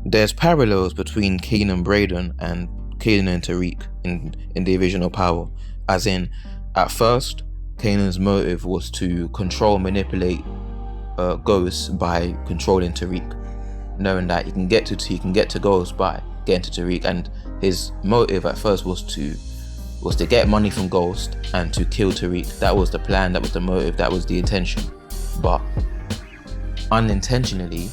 there's parallels between Kanan Brayden and Kanan and Tariq in the original Power. As in, at first, Kanan's motive was to control, manipulate Ghost by controlling Tariq, knowing that he can get to Ghost by getting to Tariq, and his motive at first was to get money from Ghost and to kill Tariq. That was the plan, that was the motive, that was the intention. But unintentionally,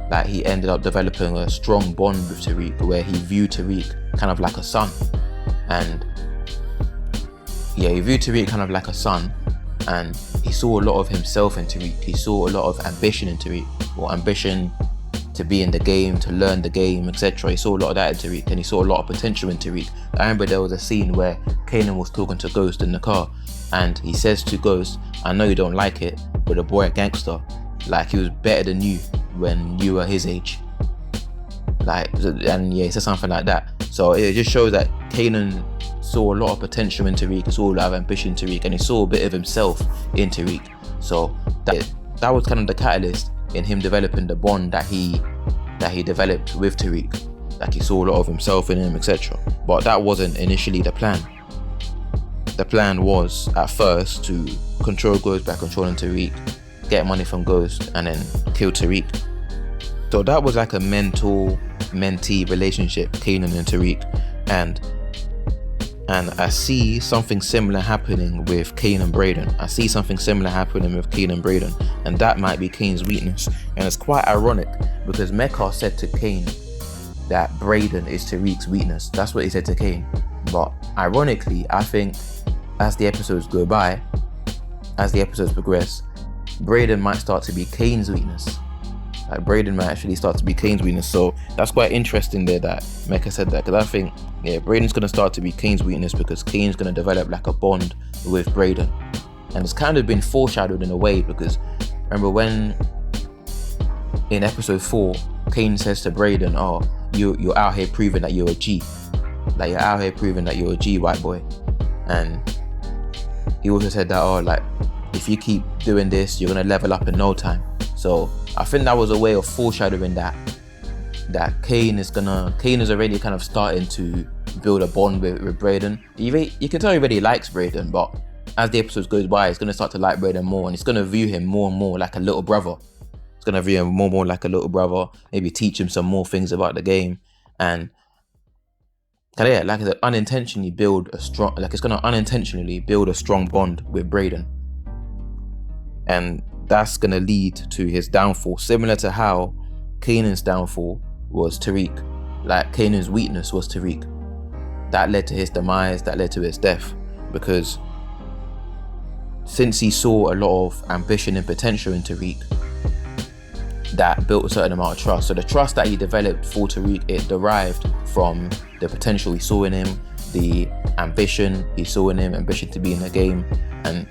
like, he ended up developing a strong bond with Tariq, where he viewed Tariq kind of like a son. And yeah, he viewed Tariq kind of like a son, and he saw a lot of himself in Tariq. He saw a lot of ambition in Tariq, or ambition to be in the game, to learn the game, etc. He saw a lot of that in Tariq, and he saw a lot of potential in Tariq. I remember there was a scene where Kanan was talking to Ghost in the car, and he says to Ghost, "I know you don't like it, but the boy a gangster. Like, he was better than you when you were his age." Like, and yeah, he said something like that. So it just shows that Kanan saw a lot of potential in Tariq, he saw a lot of ambition in Tariq, and he saw a bit of himself in Tariq. So that was kind of the catalyst in him developing the bond that he developed with Tariq. Like, he saw a lot of himself in him, etc. But that wasn't initially the plan. The plan was at first to control Ghost by controlling Tariq, get money from Ghost, and then kill Tariq. So that was like a mentor-mentee relationship, Kanan and Tariq, and I see something similar happening with Kanan Brayden. And that might be Kane's weakness. And it's quite ironic because Mecca said to Kane that Brayden is Tariq's weakness. That's what he said to Kane. But ironically, I think as the episodes go by, as the episodes progress, Brayden might start to be Kane's weakness. Like, Brayden might actually start to be Kane's weakness. So that's quite interesting there that Mecca said that, because I think, yeah, Brayden's going to start to be Kane's weakness because Kane's going to develop like a bond with Brayden. And it's kind of been foreshadowed in a way, because remember when in episode 4, Kane says to Brayden, "Oh, you're out here proving that you're a G. Like, you're out here proving that you're a G, white boy." And he also said that, "Oh, like, if you keep doing this, you're going to level up in no time." So I think that was a way of foreshadowing that Kane is already kind of starting to build a bond with Brayden. You can tell he already likes Brayden, but as the episodes goes by, he's going to start to like Brayden more, and he's going to view him more and more like a little brother. He's going to view him more and more like a little brother, maybe teach him some more things about the game, and yeah, like, it's going to unintentionally build a strong bond with Brayden. And that's going to lead to his downfall, similar to how Kanan's downfall was Tariq. Like, Kanan's weakness was Tariq. That led to his demise, that led to his death, because since he saw a lot of ambition and potential in Tariq, that built a certain amount of trust. So the trust that he developed for Tariq, it derived from the potential he saw in him, the ambition he saw in him, ambition to be in the game, and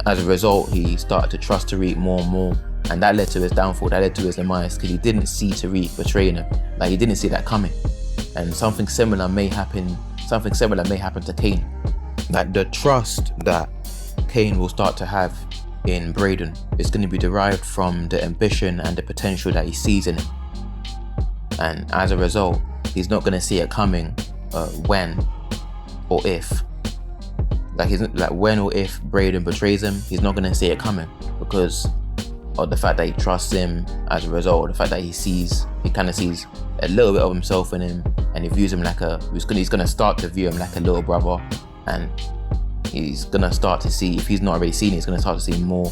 as a result, he started to trust Tariq more and more, and that led to his downfall, that led to his demise, because he didn't see Tariq betraying him. Like, he didn't see that coming. And something similar may happen to Kane. Like, the trust that Kane will start to have in Brayden is going to be derived from the ambition and the potential that he sees in him. And as a result, he's not going to see it coming when or if Brayden betrays him. He's not going to see it coming because of the fact that he trusts him. As a result, the fact that he kind of sees a little bit of himself in him, and he views him like he's going to start to view him like a little brother, and he's going to start to see, if he's not already seen it, he's going to start to see more.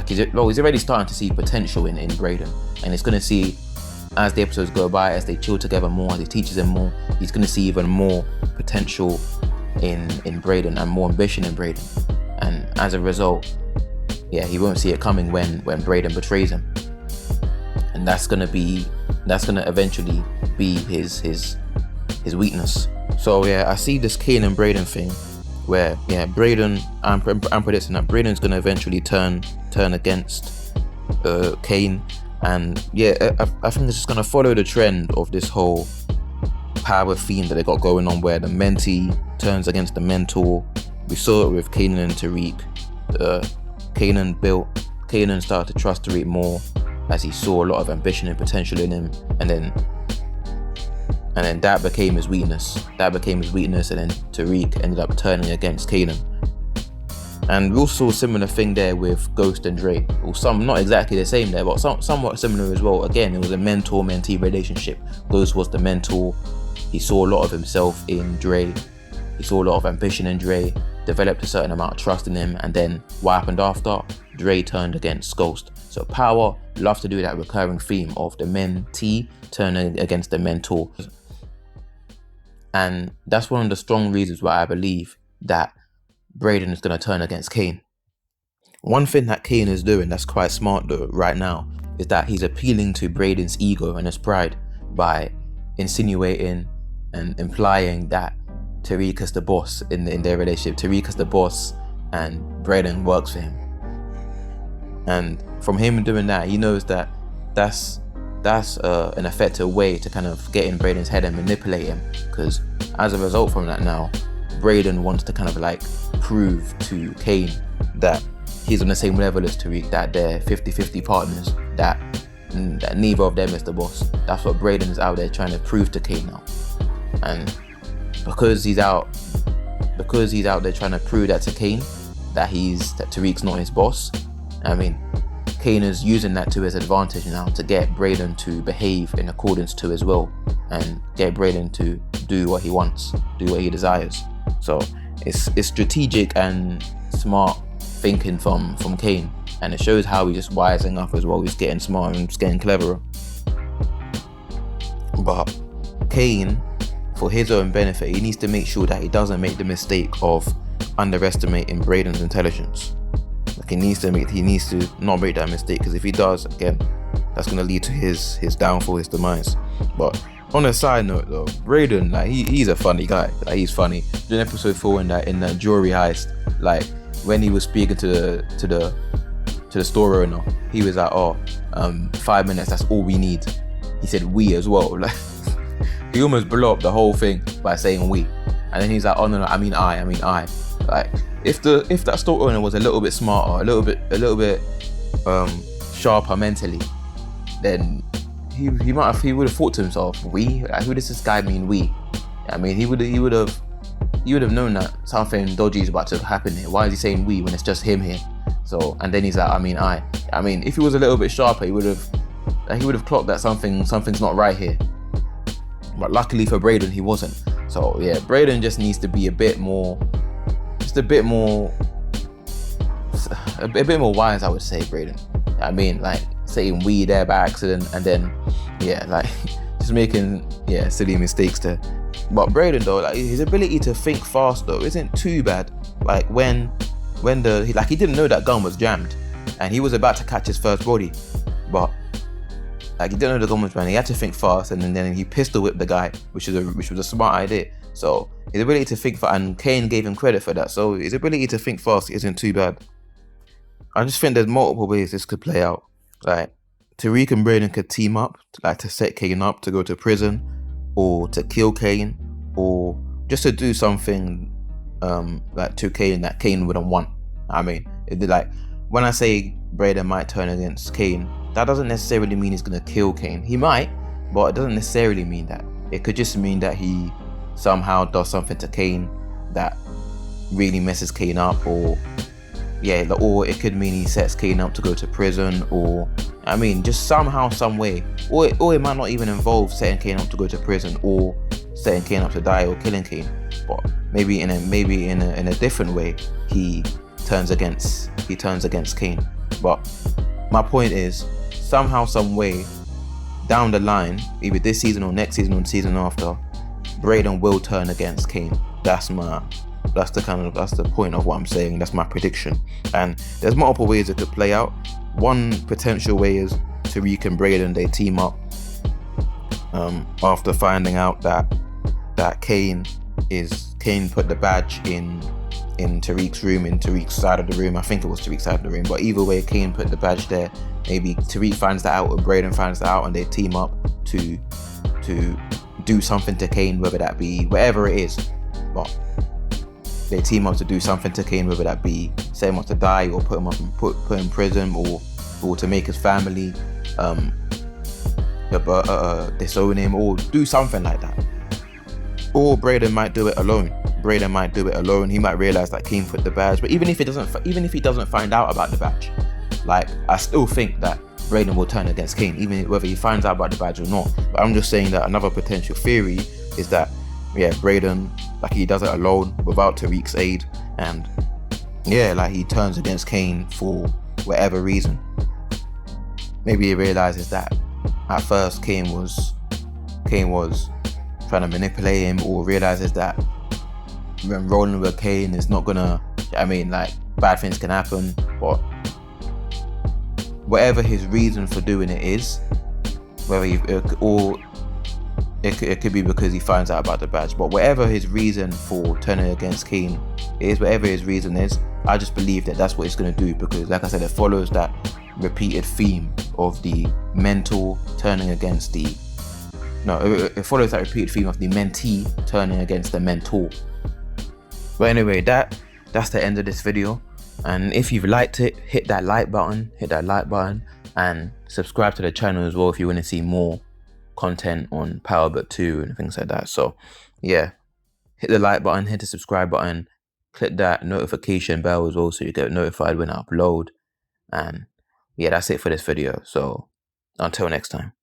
He's already starting to see potential in Brayden, and he's going to see, as the episodes go by, as they chill together more, as he teaches him more, he's going to see even more potential in Brayden and more ambition in Brayden. And as a result, yeah, he won't see it coming when Brayden betrays him, and that's gonna eventually be his weakness. So yeah, I see this Kane and Brayden thing where, yeah, Brayden, I'm predicting that Brayden's gonna eventually turn against Kane, and yeah, I think it's just gonna follow the trend of this whole power theme that they got going on, where the mentee turns against the mentor. We saw it with Kanan and Tariq. Kanan started to trust Tariq more, as he saw a lot of ambition and potential in him, and then that became his weakness. And then Tariq ended up turning against Kanan. And we also saw a similar thing there with Ghost and Dre. Or some, not exactly the same there, but somewhat similar as well. Again, it was a mentor-mentee relationship. Ghost was the mentor. He saw a lot of himself in Dre. He saw a lot of ambition in Dre, developed a certain amount of trust in him, and then what happened after? Dre turned against Ghost. So Power loves to do that recurring theme of the mentee turning against the mentor. And that's one of the strong reasons why I believe that Brayden is going to turn against Kane. One thing that Kane is doing that's quite smart though right now is that he's appealing to Brayden's ego and his pride by insinuating and implying that Tariq is the boss in their relationship. Tariq is the boss and Brayden works for him. And from him doing that, he knows that that's an effective way to kind of get in Brayden's head and manipulate him, because as a result from that now, Brayden wants to kind of like prove to Kane that he's on the same level as Tariq, that they're 50-50 partners, that neither of them is the boss. That's what Brayden is out there trying to prove to Kane now. And because he's out there trying to prove that to Kane, that Tariq's not his boss, I mean, Kane is using that to his advantage now to get Brayden to behave in accordance to his will and get Brayden to do what he wants, do what he desires. So it's strategic and smart thinking from Kane, and it shows how he's just wising up as well. He's getting smarter and he's getting cleverer. But Kane, for his own benefit, he needs to make sure that he doesn't make the mistake of underestimating Brayden's intelligence. Like he needs to not make that mistake, because if he does, again, that's going to lead to his downfall, his demise. But on a side note though, Brayden, like he's a funny guy. Like he's funny. In episode 4 in that jewelry heist, like when he was speaking to the store owner, he was like, 5 minutes, that's all we need. He said we as well. Like he almost blew up the whole thing by saying we. And then he's like, oh no, I mean I. Like if that store owner was a little bit smarter, a little bit sharper mentally, then he would have thought to himself, we? Like, who does this guy mean we? I mean, he would have known that something dodgy is about to happen here. Why is he saying we when it's just him here? So, and then he's like, I mean, if he was a little bit sharper, he would have clocked that something's not right here. But luckily for Brayden, he wasn't. So yeah, Brayden just needs to be a bit more wise, I would say, Brayden. I mean, like saying we there by accident, and then like just making silly mistakes there. But Brayden though, like his ability to think fast though isn't too bad. Like when he didn't know that gun was jammed and he was about to catch his first body, but like he didn't know the gun was jammed. He had to think fast, and then he pistol whipped the guy, which was a smart idea. So his ability to think fast, and Kane gave him credit for that. So his ability to think fast isn't too bad. I just think there's multiple ways this could play out. Like Tariq and Brayden could team up, like to set Kane up to go to prison, or to kill Kane, or just to do something like to Kane that Kane wouldn't want. I mean, like when I say Brayden might turn against Kane, that doesn't necessarily mean he's gonna kill Kane. He might, but it doesn't necessarily mean that. It could just mean that he somehow does something to Kane that really messes Kane up, or it could mean he sets Kane up to go to prison, or I mean, just somehow, some way, or it might not even involve setting Kane up to go to prison, or setting Kane up to die, or killing Kane. But maybe in a different way, he turns against Kane. But my point is, somehow, some way, down the line, either this season or next season or the season after, Brayden will turn against Kane. That's the point of what I'm saying. That's my prediction. And there's multiple ways it could play out. One potential way is Tariq and Brayden, they team up after finding out that Kane put the badge in Tariq's room, in Tariq's side of the room. I think it was Tariq's side of the room, but either way, Kane put the badge there. Maybe Tariq finds that out, or Brayden finds that out, and they team up to do something to Kane, whether that be whatever it is. But they team up to do something to Kane, whether that be set him up to die, or put him in prison, or to make his family disown him or do something like that. Or Brayden might do it alone. He might realize that Kane put the badge, but even if he doesn't find out about the badge, like, I still think that Brayden will turn against Kane, even whether he finds out about the badge or not. But I'm just saying that another potential theory is that, yeah, Brayden, like, he does it alone without Tariq's aid, and yeah, like, he turns against Kane for whatever reason. Maybe he realizes that at first Kane was trying to manipulate him, or realizes that when rolling with Kane is not gonna, like, bad things can happen. But whatever his reason for doing it is, it could be because he finds out about the badge, but whatever his reason for turning against Kane is, whatever his reason is, I just believe that that's what it's going to do, because, like I said, it follows that repeated theme of the mentor turning against the it follows that repeated theme of the mentee turning against the mentor. But anyway, that's the end of this video, and if you've liked it, hit that like button, and subscribe to the channel as well if you want to see more content on Powerbook 2 and things like that. So yeah, hit the like button, hit the subscribe button, click that notification bell as well so you get notified when I upload. And yeah, that's it for this video. So until next time.